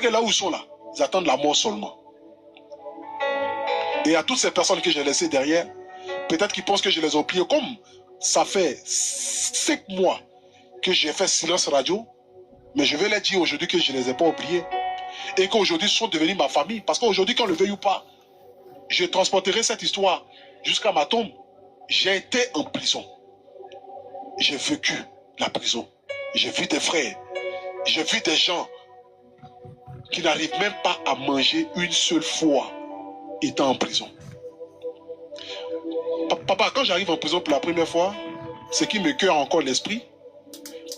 que là où ils sont là, ils attendent la mort seulement. Et à toutes ces personnes que j'ai laissées derrière, peut-être qu'ils pensent que je les ai oubliées. Comme ça fait 5 mois que j'ai fait silence radio, mais je vais leur dire aujourd'hui que je ne les ai pas oubliés. Et qu'aujourd'hui, ils sont devenus ma famille. Parce qu'aujourd'hui, qu'on le veuille ou pas, je transporterai cette histoire jusqu'à ma tombe. J'ai été en prison. J'ai vécu la prison. J'ai vu des frères. J'ai vu des gens qui n'arrivent même pas à manger une seule fois étant en prison. Papa, quand j'arrive en prison pour la première fois, ce qui me cœur encore l'esprit,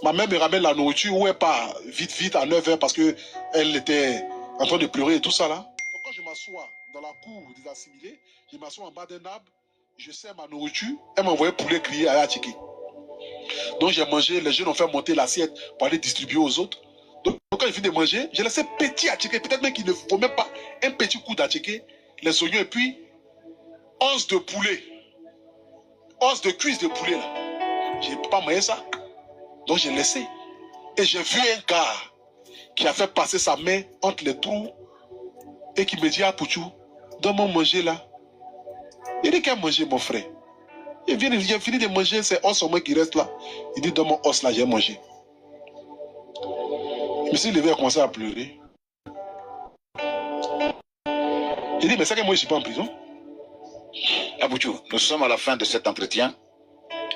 ma mère me ramène la nourriture, où elle part vite à 9 h parce qu'elle était en train de pleurer et tout ça là. Donc quand je m'assois dans la cour des assimilés, je m'assois en bas d'un arbre, je sers ma nourriture, elle m'a envoyé poulet grillé à Attiqué. Donc j'ai mangé, les jeunes ont fait monter l'assiette pour aller distribuer aux autres. Donc quand je finis de manger, j'ai laissé petit Attiqué, peut-être même qu'il ne faut même pas un petit coup d'Attiqué, les oignons et puis os de poulet, os de cuisse de poulet là. J'ai pas mangé ça. Donc j'ai laissé. Et j'ai vu un gars qui a fait passer sa main entre les trous et qui me dit, ah Pouchou, donne-moi manger là. Il dit qu'il a mangé mon frère. J'ai fini de manger, c'est os au moins qui reste là. Il dit, donne-moi os là, j'ai mangé. Je me suis levé et commencé à pleurer. Il dit, mais c'est que moi je ne suis pas en prison. Abouchou, nous sommes à la fin de cet entretien.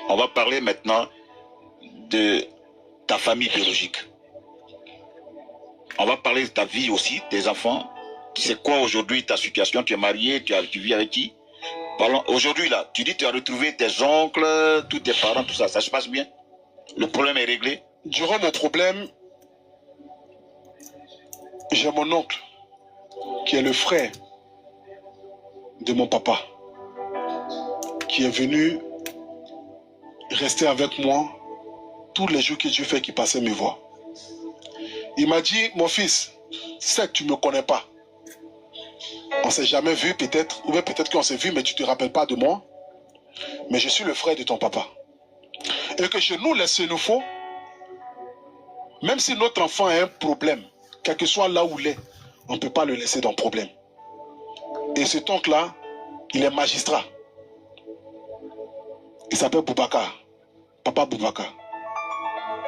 On va parler maintenant de ta famille biologique. On va parler de ta vie aussi, tes enfants. C'est quoi aujourd'hui ta situation? Tu es marié, tu vis avec qui? Parlons aujourd'hui là. Tu dis que tu as retrouvé tes oncles, tous tes parents, tout ça. Ça se passe bien? Le problème est réglé? Durant mon problème, j'ai mon oncle, qui est le frère de mon papa, qui est venu rester avec moi tous les jours que Dieu fait qu'il passait me voir. Il m'a dit, mon fils, c'est que tu ne me connais pas. On ne s'est jamais vu peut-être, ou bien peut-être qu'on s'est vu, mais tu ne te rappelles pas de moi. Mais je suis le frère de ton papa. Et que chez nous, les xénophobes, même si notre enfant a un problème, quel que soit là où il est, on ne peut pas le laisser dans le problème. Et cet oncle-là, il est magistrat. Il s'appelle Boubacar. Papa Boubacar.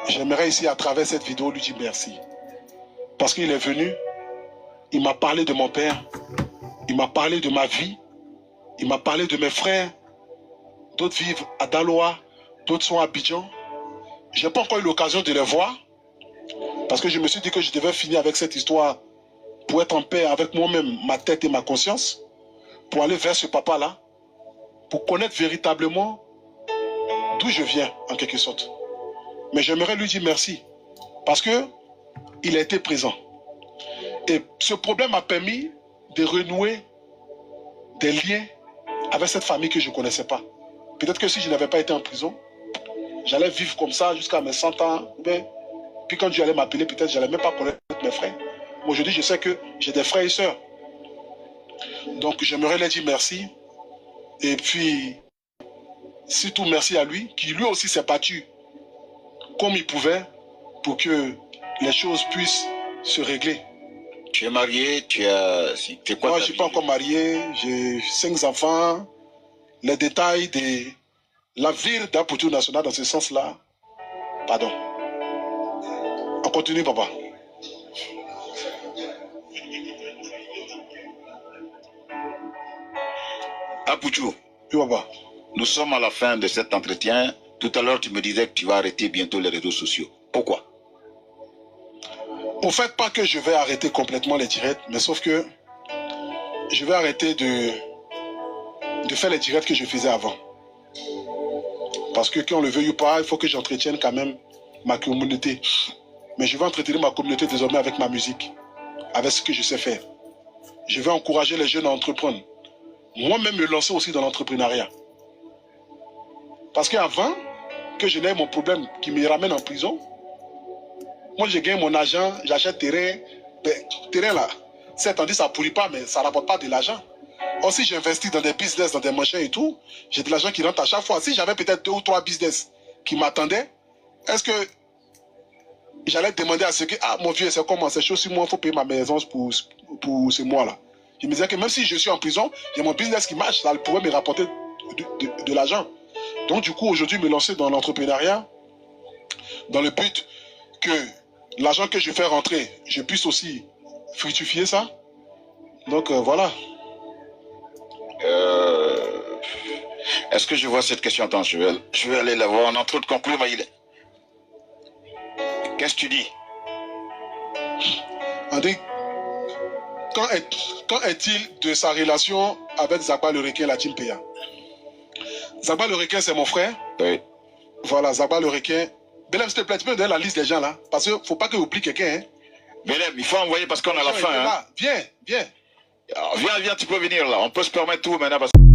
J'aimerais ici, à travers cette vidéo, lui dire merci. Parce qu'il est venu, il m'a parlé de mon père, il m'a parlé de ma vie, il m'a parlé de mes frères. D'autres vivent à Daloa, d'autres sont à Abidjan. Je n'ai pas encore eu l'occasion de les voir, parce que je me suis dit que je devais finir avec cette histoire pour être en paix avec moi-même, ma tête et ma conscience, pour aller vers ce papa-là, pour connaître véritablement d'où je viens, en quelque sorte. Mais j'aimerais lui dire merci, parce que il a été présent. Et ce problème m'a permis de renouer des liens avec cette famille que je ne connaissais pas. Peut-être que si je n'avais pas été en prison, j'allais vivre comme ça jusqu'à mes 100 ans. Puis quand Dieu allait m'appeler, peut-être je n'allais même pas connaître mes frères. Moi, aujourd'hui, je sais que j'ai des frères et sœurs. Donc, j'aimerais leur dire merci. Et puis, surtout merci à lui, qui lui aussi s'est battu comme il pouvait pour que les choses puissent se régler. Tu es marié, tu as... Moi, je ne suis pas encore marié, j'ai 5 enfants. Les détails de la ville d'Apoutou National dans ce sens-là, pardon. On continue, papa. Apoutou, Oui, papa. nous sommes à la fin de cet entretien. Tout à l'heure, tu me disais que tu vas arrêter bientôt les réseaux sociaux. Pourquoi? Au fait, pas que je vais arrêter complètement les directs, mais sauf que je vais arrêter de faire les directs que je faisais avant. Parce que qu'on le veuille ou pas, il faut que j'entretienne quand même ma communauté. Mais je vais entretenir ma communauté désormais avec ma musique, avec ce que je sais faire. Je vais encourager les jeunes à entreprendre. Moi-même me lancer aussi dans l'entrepreneuriat. Parce qu'avant que je n'ai mon problème qui me ramène en prison, moi je gagne mon argent, j'achète terrain. Terrain là, c'est tandis ça ne pourrit pas, mais ça ne rapporte pas de l'argent. Or si j'investis dans des business, dans des machins et tout, j'ai de l'argent qui rentre à chaque fois. Si j'avais peut-être 2 ou 3 business qui m'attendaient, est-ce que j'allais demander à ce que, ah mon vieux, c'est comment, c'est chaud, si moi, il faut payer ma maison pour ce mois-là. Je me disais que même si je suis en prison, j'ai mon business qui marche, ça pourrait me rapporter de l'argent. Donc du coup, aujourd'hui, me lancer dans l'entrepreneuriat, dans le but que l'argent que je fais rentrer, je puisse aussi fructifier ça. Donc voilà. Est-ce que je vois cette question? Attends, je vais aller la voir. On est en train de conclure, Maïlé. Qu'est-ce que tu dis? André, quand est-il de sa relation avec Zagba le requin, la team PA? Zagba le requin, c'est mon frère. Oui. Voilà, Zagba le requin. Belem, s'il te plaît, tu peux me donner la liste des gens là? Parce qu'il ne faut pas que oublie quelqu'un. Hein? Belem, il faut envoyer parce qu'on a la fin. Hein? Viens, viens. Alors, viens, tu peux venir là. On peut se permettre tout maintenant parce que...